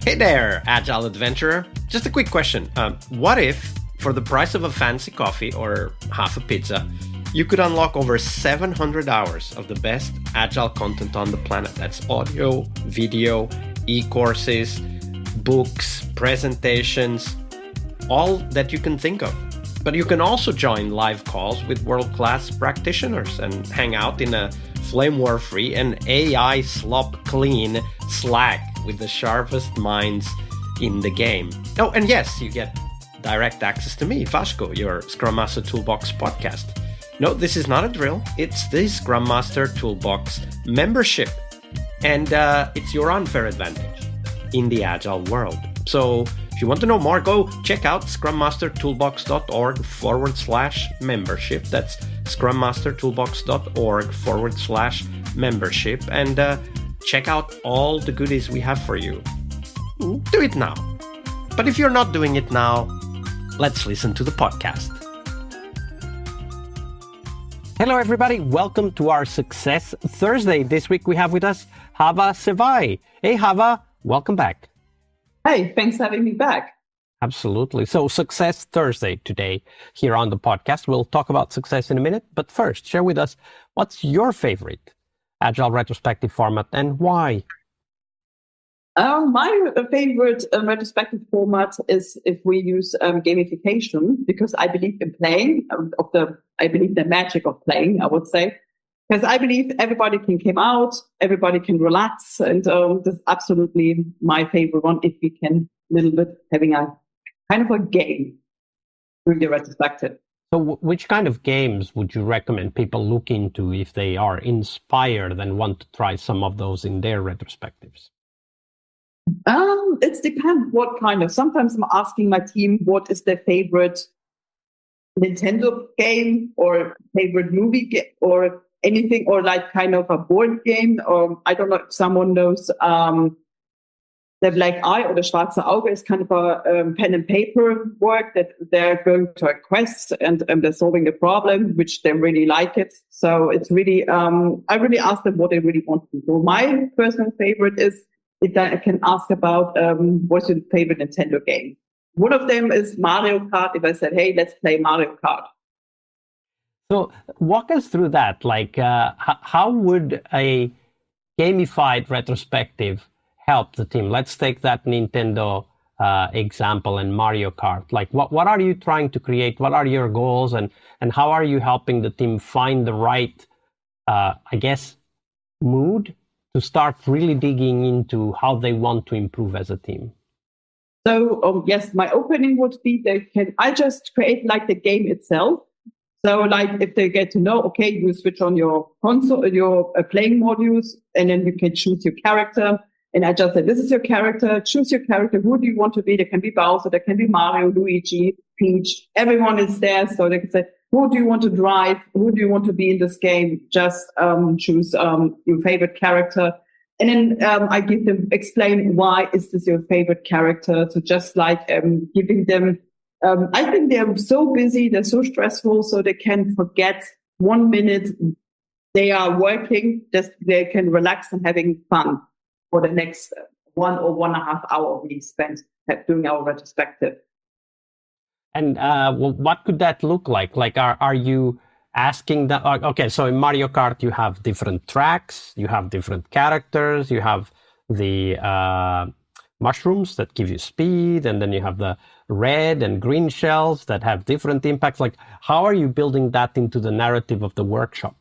Hey there, Agile Adventurer. Just a quick question. What if, for the price of a fancy coffee or half a pizza, you could unlock over 700 hours of the best Agile content on the planet? That's audio, video, e-courses, books, presentations, all that you can think of. But you can also join live calls with world-class practitioners and hang out in a flame war-free and AI slop-clean Slack with the sharpest minds in the game. Oh, and yes, you get direct access to me, Vasco, your Scrum Master Toolbox podcast. No, this is not a drill. It's the Scrum Master Toolbox membership. And it's your unfair advantage in the Agile world. So if you want to know more, go check out scrummastertoolbox.org/membership. That's scrummastertoolbox.org/membership. And check out all the goodies we have for you. Do it now. But if you're not doing it now, let's listen to the podcast. Hello, everybody. Welcome to our Success Thursday. This week we have with us Havva Sevay. Hey, Havva, welcome back. Hey, thanks for having me back. Absolutely. So Success Thursday today here on the podcast. We'll talk about success in a minute. But first, share with us, what's your favorite Agile retrospective format and why? My favorite retrospective format is if we use gamification, because I believe in playing, I believe the magic of playing, I would say. Because I believe everybody can come out, everybody can relax, and that's absolutely my favorite one. If we can, a little bit having a kind of a game during the retrospective. So, which kind of games would you recommend people look into if they are inspired and want to try some of those in their retrospectives? It depends what kind of. Sometimes I'm asking my team what is their favorite Nintendo game or favorite movie game or anything, or like kind of a board game, or I don't know if someone knows the Black Eye or the Schwarze Auge is kind of a pen and paper work that they're going to a quest and they're solving a problem, which they really like it. So it's really, I really ask them what they really want to do. My personal favorite is if I can ask about what's your favorite Nintendo game. One of them is Mario Kart. If I said, hey, let's play Mario Kart. So walk us through that. Like, how would a gamified retrospective help the team? Let's take that Nintendo example and Mario Kart. Like, what are you trying to create? What are your goals? And how are you helping the team find the right, mood to start really digging into how they want to improve as a team? So, yes, my opening would be I just create like the game itself. So like if they get to know, okay, you switch on your console, your playing modules, and then you can choose your character. And I just said, this is your character, choose your character. Who do you want to be? There can be Bowser, there can be Mario, Luigi, Peach. Everyone is there. So they can say, who do you want to drive? Who do you want to be in this game? Just choose your favorite character. And then I give them, explain why is this your favorite character. So just like giving them, I think they're so busy, they're so stressful, so they can forget 1 minute they are working, just they can relax and having fun for the next 1 or 1.5 hours we spent doing our retrospective. And what could that look like? Like, are you asking them? Okay, so in Mario Kart, you have different tracks, you have different characters, you have the mushrooms that give you speed, and then you have the red and green shells that have different impacts. Like, how are you building that into the narrative of the workshop?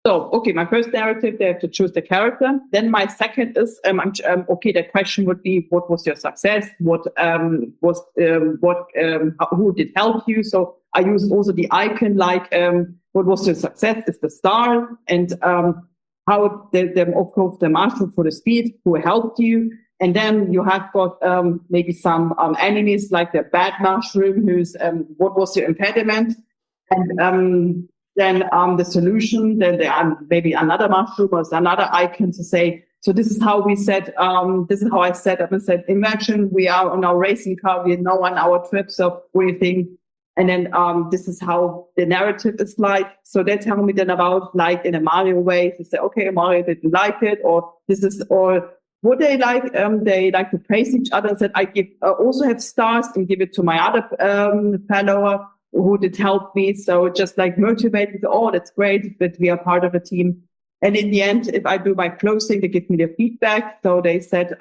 So, okay, my first narrative, they have to choose the character. Then my second is, the question would be, what was your success? Who did help you? So I use also the icon, like, what was your success? Is the star, and how of course the mushroom for the speed, who helped you. And then you have got maybe some enemies like the bad mushroom, who's what was your impediment, and then the solution. Then there are maybe another mushroom or another icon to say. So this is how we said. This is how I set up and said. Imagine we are on our racing car. We know on our trip. So what do you think? And then this is how the narrative is like. So they tell me then about, like, in a Mario way, to say, okay, Mario didn't like it, or this is, or what they like to praise each other. That I also have stars and give it to my other fellow who did help me. So just like motivated, oh, that's great that we are part of a team. And in the end, if I do my closing, they give me the feedback. So they said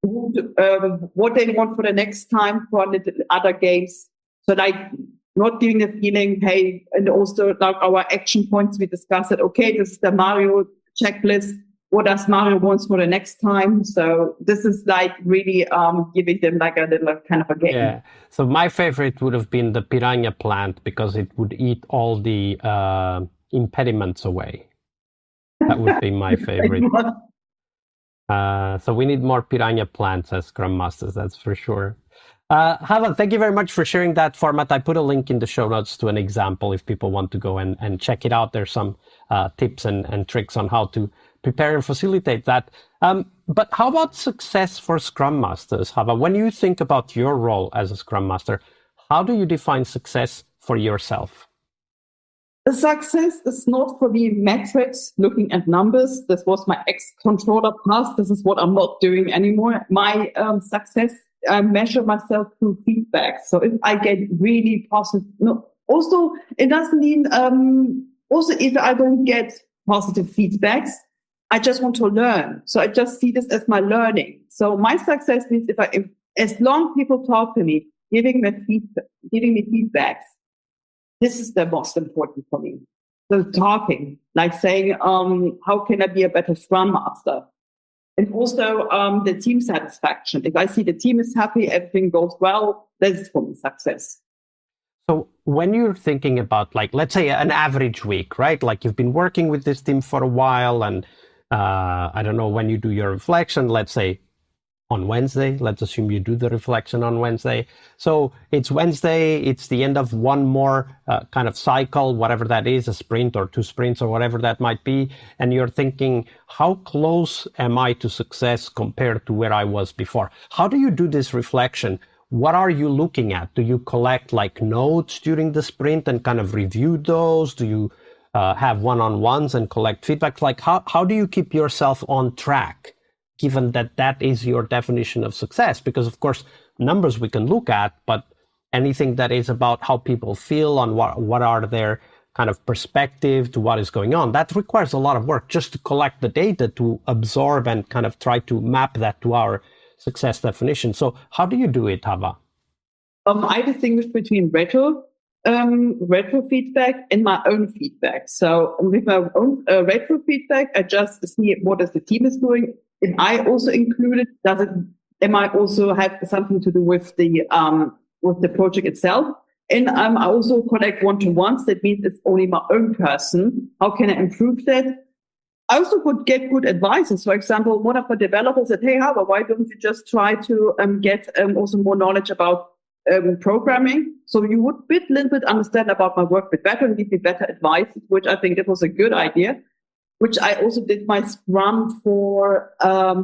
what they want for the next time for the other games. So like not giving the feeling, hey, and also like our action points, we discussed it. Okay, this is the Mario checklist. What does Mario wants for the next time? So this is like really giving them like a little kind of a game. Yeah. So my favorite would have been the piranha plant because it would eat all the impediments away. That would be my favorite. So we need more piranha plants as Scrum Masters, that's for sure. Havva, thank you very much for sharing that format. I put a link in the show notes to an example if people want to go and check it out. There's some tips and tricks on how to prepare and facilitate that. But how about success for Scrum Masters, Havva? When you think about your role as a Scrum Master, how do you define success for yourself? The success is not for me metrics, looking at numbers. This was my ex-controller past. This is what I'm not doing anymore. My success, I measure myself through feedback. So if I get really positive, also it doesn't mean, also if I don't get positive feedbacks, I just want to learn. So I just see this as my learning. So my success means if as long people talk to me, giving me feedbacks, this is the most important for me. So talking, like saying, how can I be a better Scrum Master? And also the team satisfaction. If I see the team is happy, everything goes well, this is for me success. So when you're thinking about, like, let's say an average week, right? Like you've been working with this team for a while and I don't know when you do your reflection, let's say on Wednesday. Let's assume you do the reflection on Wednesday. So it's Wednesday, it's the end of one more kind of cycle, whatever that is, a sprint or 2 sprints or whatever that might be. And you're thinking, how close am I to success compared to where I was before? How do you do this reflection? What are you looking at? Do you collect like notes during the sprint and kind of review those? Do you have one-on-ones and collect feedback? Like how do you keep yourself on track, given that that is your definition of success? Because of course, numbers we can look at, but anything that is about how people feel and what are their kind of perspective to what is going on, that requires a lot of work just to collect the data, to absorb and kind of try to map that to our success definition. So how do you do it, Havva? I distinguish between retro feedback and my own feedback. So with my own retro feedback, I just see what the team is doing. Am I also included? Am I also have something to do with the project itself? And I also collect one-to-ones. That means it's only my own person. How can I improve that? I also could get good advices. For example, one of my developers said, "Hey, Havva, why don't you just try to get also more knowledge about programming? So you would little bit understand about my work a bit better and give me better advice," which I think that was a good idea. Which I also did my Scrum for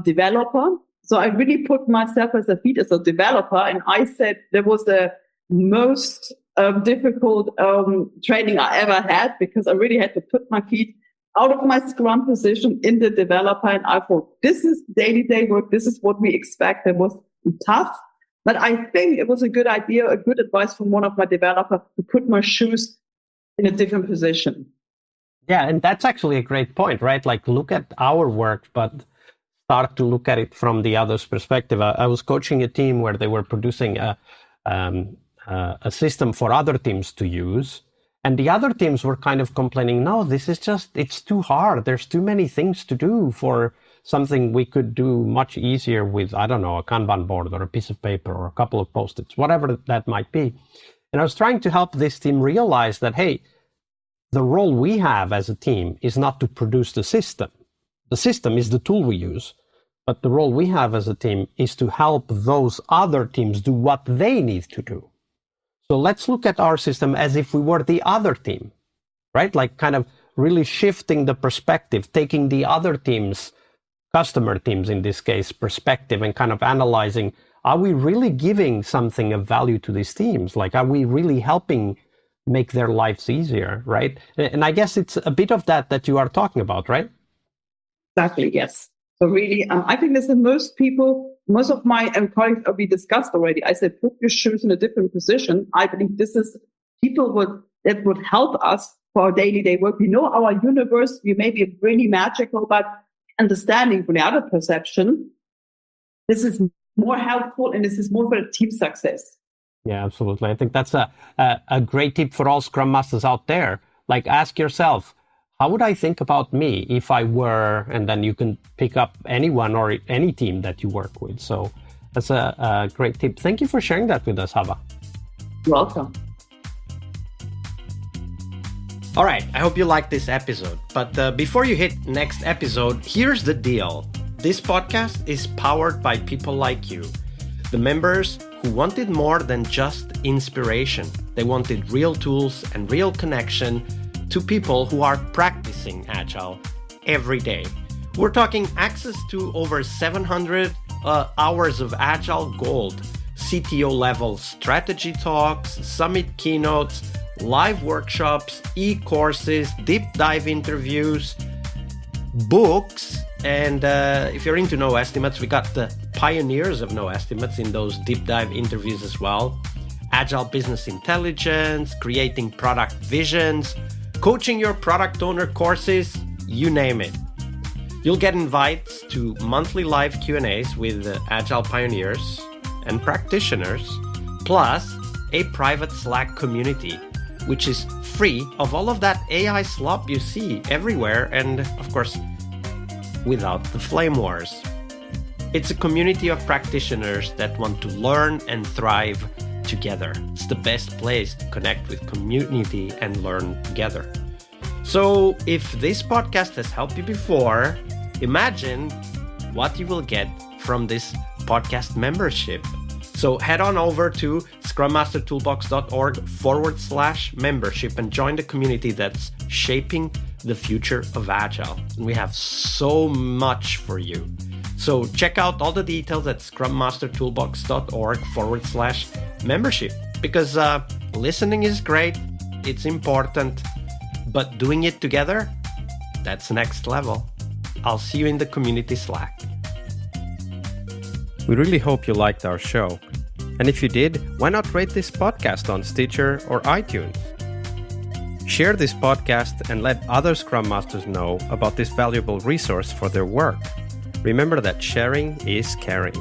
developer. So I really put myself as a developer, and I said there was the most difficult training I ever had, because I really had to put my feet out of my Scrum position in the developer. And I thought, this is day work. This is what we expect. It was tough, but I think it was a good idea, a good advice from one of my developers to put my shoes in a different position. Yeah, and that's actually a great point, right? Like look at our work, but start to look at it from the other's perspective. I was coaching a team where they were producing a system for other teams to use. And the other teams were kind of complaining, no, this is it's too hard. There's too many things to do for something we could do much easier with, I don't know, a Kanban board or a piece of paper or a couple of Post-its, whatever that might be. And I was trying to help this team realize that, hey, the role we have as a team is not to produce the system. The system is the tool we use. But the role we have as a team is to help those other teams do what they need to do. So let's look at our system as if we were the other team, right? Like kind of really shifting the perspective, taking the other teams, customer teams in this case, perspective, and kind of analyzing, are we really giving something of value to these teams? Like, are we really helping make their lives easier, right? And I guess it's a bit of that you are talking about, right? Exactly, yes. So really, I think this is most of my colleagues, we discussed already. I said, put your shoes in a different position. I believe this is that would help us for our day-to-day work. We know our universe, we may be really magical, but understanding from the other perception, this is more helpful and this is more for team success. Yeah, absolutely. I think that's a great tip for all Scrum Masters out there. Like, ask yourself, how would I think about me if I were, and then you can pick up anyone or any team that you work with. So that's a great tip. Thank you for sharing that with us, Havva. You're welcome. All right, I hope you liked this episode. But before you hit next episode, here's the deal. This podcast is powered by people like you, the members who wanted more than just inspiration. They wanted real tools and real connection to people who are practicing Agile every day. We're talking access to over 700 hours of Agile Gold, CTO level strategy talks, summit keynotes, live workshops, e-courses, deep dive interviews, books, and if you're into no estimates, we got the pioneers of no estimates in those deep dive interviews as well. Agile business intelligence, creating product visions, coaching your product owner courses, you name it. You'll get invites to monthly live Q&As with Agile pioneers and practitioners, plus a private Slack community, which is free of all of that AI slop you see everywhere, and of course, without the flame wars. It's a community of practitioners that want to learn and thrive together. It's the best place to connect with community and learn together. So if this podcast has helped you before, imagine what you will get from this podcast membership. So head on over to scrummastertoolbox.org/membership and join the community that's shaping the future of Agile. And we have so much for you. So check out all the details at scrummastertoolbox.org/membership, because listening is great, it's important, but doing it together, that's next level. I'll see you in the community Slack. We really hope you liked our show. And if you did, why not rate this podcast on Stitcher or iTunes? Share this podcast and let other Scrum Masters know about this valuable resource for their work. Remember that sharing is caring.